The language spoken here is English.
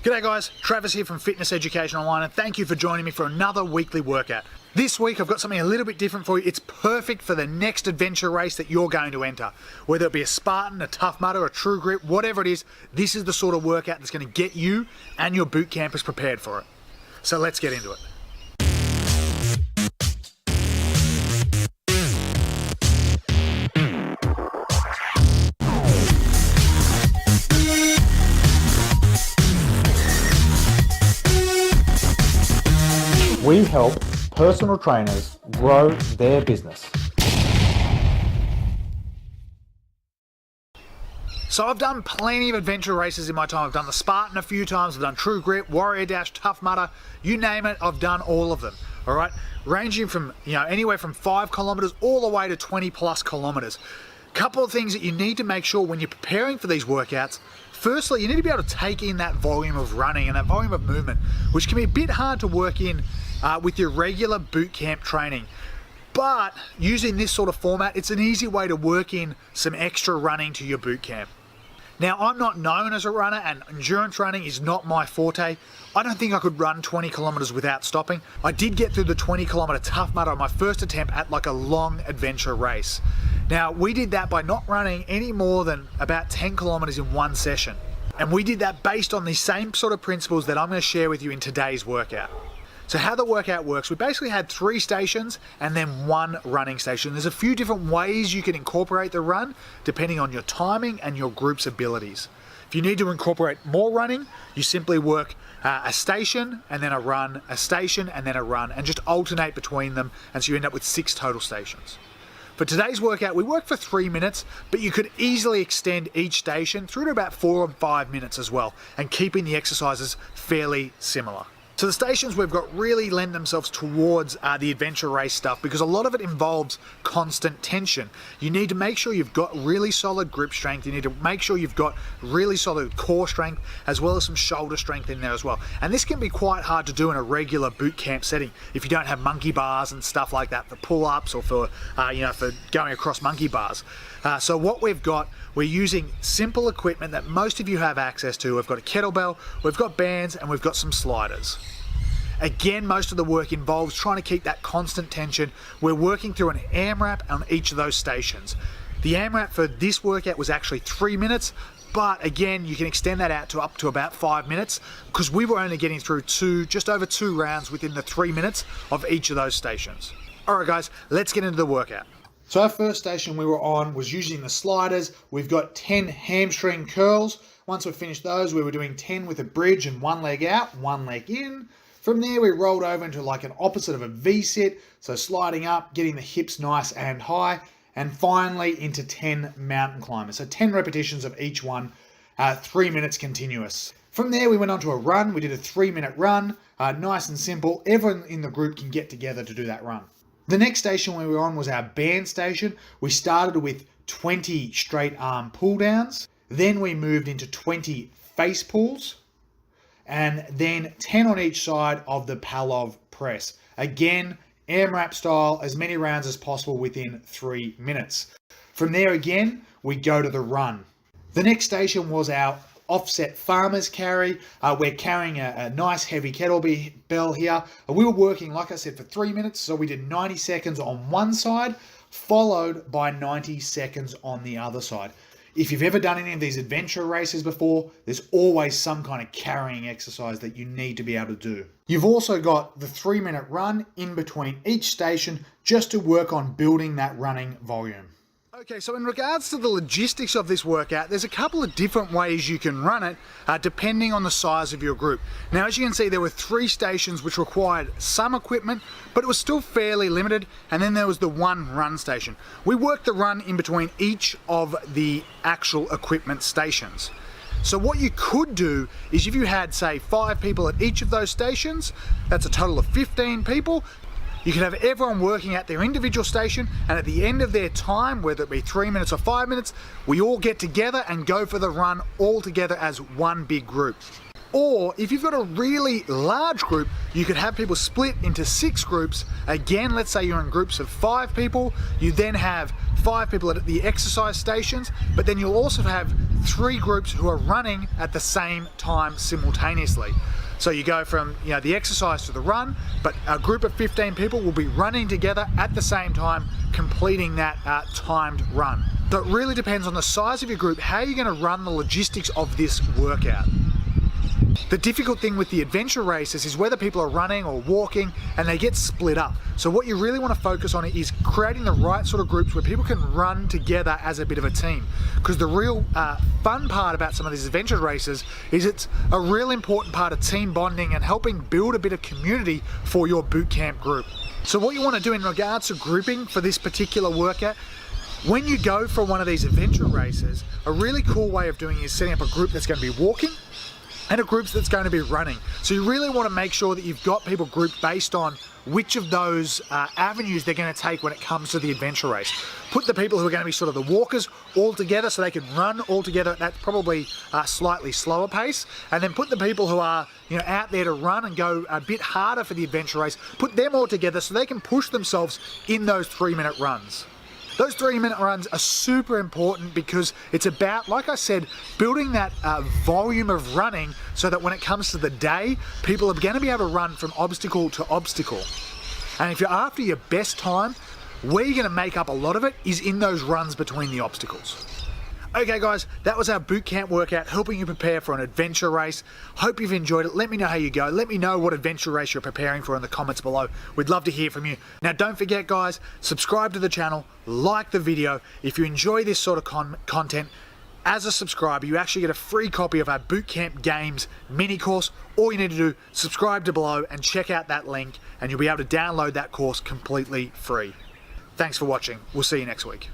G'day guys, Travis here from Fitness Education Online, and thank you for joining me for another weekly workout. This week I've got something a little bit different for you. It's perfect for the next adventure race that you're going to enter. Whether it be a Spartan, a Tough Mudder, a True Grit, whatever it is, this is the sort of workout that's going to get you and your boot campers prepared for it. So let's get into it. We help personal trainers grow their business. So I've done plenty of adventure races in my time. I've done the Spartan a few times, I've done True Grit, Warrior Dash, Tough Mudder, you name it, I've done all of them. All right, ranging from anywhere from 5 kilometers all the way to 20 plus kilometers. Couple of things that you need to make sure when you're preparing for these workouts. Firstly, you need to be able to take in that volume of running and that volume of movement, which can be a bit hard to work in with your regular boot camp training. But using this sort of format, it's an easy way to work in some extra running to your boot camp. Now, I'm not known as a runner, and endurance running is not my forte. I don't think I could run 20 kilometers without stopping. I did get through the 20 kilometer Tough Mudder on my first attempt at like a long adventure race. Now, we did that by not running any more than about 10 kilometers in one session. And we did that based on the same sort of principles that I'm going to share with you in today's workout. So how the workout works, we basically had 3 stations and then 1 running station. There's a few different ways you can incorporate the run depending on your timing and your group's abilities. If you need to incorporate more running, you simply work a station and then a run, a station and then a run, and just alternate between them, and so you end up with 6 total stations. For today's workout, we work for 3 minutes, but you could easily extend each station through to about 4 or 5 minutes as well, and keeping the exercises fairly similar. So the stations we've got really lend themselves towards the adventure race stuff, because a lot of it involves constant tension. You need to make sure you've got really solid grip strength. You need to make sure you've got really solid core strength, as well as some shoulder strength in there as well. And this can be quite hard to do in a regular boot camp setting if you don't have monkey bars and stuff like that for pull-ups or for for going across monkey bars. So what we've got, we're using simple equipment that most of you have access to. We've got a kettlebell, we've got bands, and we've got some sliders. Again, most of the work involves trying to keep that constant tension. We're working through an AMRAP on each of those stations. The AMRAP for this workout was actually 3 minutes, but again, you can extend that out to up to about 5 minutes, because we were only getting through just over 2 rounds within the 3 minutes of each of those stations. All right, guys, let's get into the workout. So our first station we were on was using the sliders. We've got 10 hamstring curls. Once we've finished those, we were doing 10 with a bridge and 1 leg out, 1 leg in. From there, we rolled over into like an opposite of a V-sit. So sliding up, getting the hips nice and high, and finally into 10 mountain climbers. So 10 repetitions of each one, 3 minutes continuous. From there, we went on to a run. We did a 3-minute run, nice and simple. Everyone in the group can get together to do that run. The next station we were on was our band station. We started with 20 straight arm pull downs. Then we moved into 20 face pulls, and then 10 on each side of the Palov press. Again, AMRAP style, as many rounds as possible within 3 minutes. From there again, we go to the run. The next station was our offset farmer's carry. We're carrying a nice heavy kettlebell here. We were working, like I said, for 3 minutes. So we did 90 seconds on one side, followed by 90 seconds on the other side. If you've ever done any of these adventure races before, there's always some kind of carrying exercise that you need to be able to do. You've also got the 3-minute run in between each station, just to work on building that running volume. Okay, so in regards to the logistics of this workout, there's a couple of different ways you can run it depending on the size of your group. Now, as you can see, there were 3 stations which required some equipment, but it was still fairly limited, and then there was the 1 run station. We worked the run in between each of the actual equipment stations. So what you could do is, if you had, say, 5 people at each of those stations, that's a total of 15 people. You can have everyone working at their individual station, and at the end of their time, whether it be 3 minutes or 5 minutes, we all get together and go for the run all together as one big group. Or if you've got a really large group, you could have people split into 6 groups. Again, let's say you're in groups of 5 people, you then have 5 people at the exercise stations, but then you'll also have 3 groups who are running at the same time simultaneously. So you go from the exercise to the run, but a group of 15 people will be running together at the same time, completing that timed run. So it really depends on the size of your group, how you're going to run the logistics of this workout. The difficult thing with the adventure races is whether people are running or walking and they get split up. So what you really want to focus on is creating the right sort of groups where people can run together as a bit of a team. Because the real fun part about some of these adventure races is it's a real important part of team bonding and helping build a bit of community for your boot camp group. So what you want to do in regards to grouping for this particular workout, when you go for one of these adventure races, a really cool way of doing it is setting up a group that's going to be walking and a group that's going to be running. So you really want to make sure that you've got people grouped based on which of those avenues they're going to take when it comes to the adventure race. Put the people who are going to be sort of the walkers all together so they can run all together at that probably slightly slower pace, and then put the people who are out there to run and go a bit harder for the adventure race, put them all together so they can push themselves in those 3-minute runs. Those 3-minute runs are super important because it's about, like I said, building that volume of running so that when it comes to the day, people are going to be able to run from obstacle to obstacle. And if you're after your best time, where you're going to make up a lot of it is in those runs between the obstacles. Okay guys, that was our boot camp workout helping you prepare for an adventure race. Hope you've enjoyed it. Let me know how you go. Let me know what adventure race you're preparing for in the comments below. We'd love to hear from you. Now don't forget guys, subscribe to the channel, like the video. If you enjoy this sort of content, as a subscriber, you actually get a free copy of our Bootcamp Games mini course. All you need to do, subscribe to below and check out that link and you'll be able to download that course completely free. Thanks for watching. We'll see you next week.